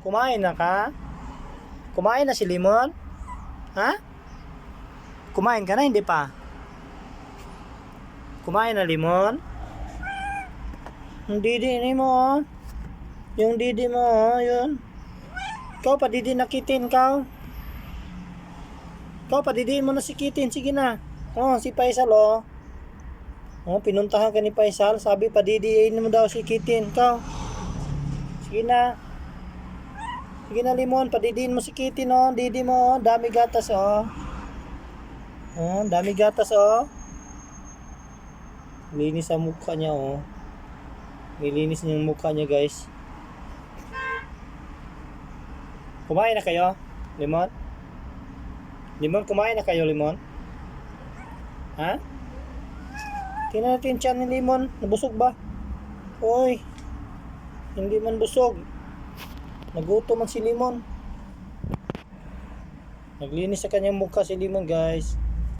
Kumain na ka? Kumain na si Limon? Ha? Kumain ka na, hindi pa? Kumain na, Limon? Yung didi ni mo, oh. Yung didi mo, oh, yun. Ikaw, padidi na kitin, ikaw. Ikaw, padidiin mo na si kitin, sige na. Oh, si Faisal, oh. Oh, pinuntahan ka ni Faisal, sabi padidiin mo daw si kitin, ikaw. Sige na. Sige na, Limon, padidiin mo si kitin, oh. Didi mo, oh. Dami gatas, oh. Oh, dami gatas, oh. Linis ang mukha niya, oh. Nilinis niya yung mukha niya, guys. Kumain na kayo, Limon? Limon, kumain na kayo, Limon? Ha? Tingnan natin tiyan ni Limon. Nabusog ba? Uy. Hindi man busog. Nagutom man si Limon. Naglinis sa kanyang mukha si Limon, guys.